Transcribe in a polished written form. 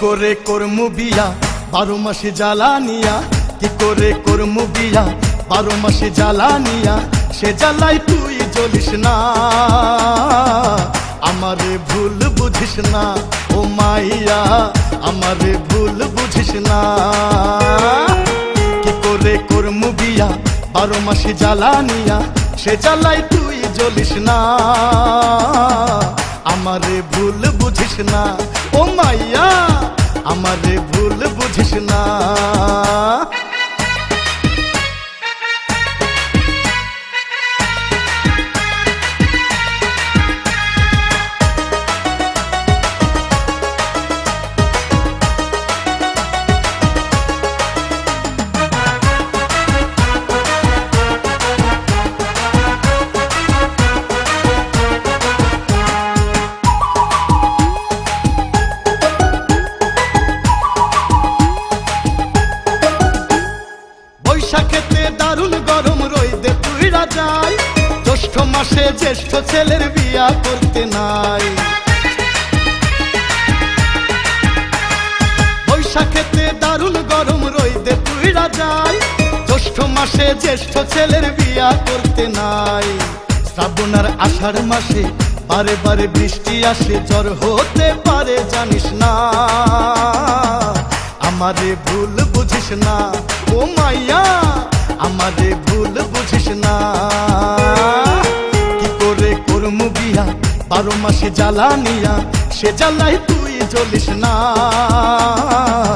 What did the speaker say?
করে করমু বিয়া 12 মাসে জ্বালানিয়া, কি করে করমু বিয়া 12 মাসে জ্বালানিয়া, সে জ্বালাই তুই জ্বলিস না, আমারে ভুল বুঝিস না ও মাইয়া, আমারে ভুল বুঝিস না। কি করে করমু বিয়া 12 মাসে জ্বালানিয়া, সে জ্বালাই তুই জ্বলিস না, আমারে ভুল বুঝিস না ও মাইয়া, আমারে ভুল বুঝিস না। বৈশাখেতে দারুণ গরম রইদে পুইরা যায়, জ্যৈষ্ঠ মাসে জ্যেষ্ঠ ছেলের বিয়া করতে নাই। বৈশাখেতে দারুণ গরম রইদে পুইরা যায়, জ্যৈষ্ঠ মাসে জ্যেষ্ঠ ছেলের বিয়া করতে নাই। শ্রাবণ আর আষাঢ় মাসে বারে বারে বৃষ্টি আসে, জ্বর হতে পারে জানিস না, আমারে ভুল বুঝিস না ও মাইয়া, আমারে ভুল বুঝিস না। কি করে করমু বিয়া 12 মাসে জ্বালানিয়া, সে জ্বালাই তুই জ্বলিস না।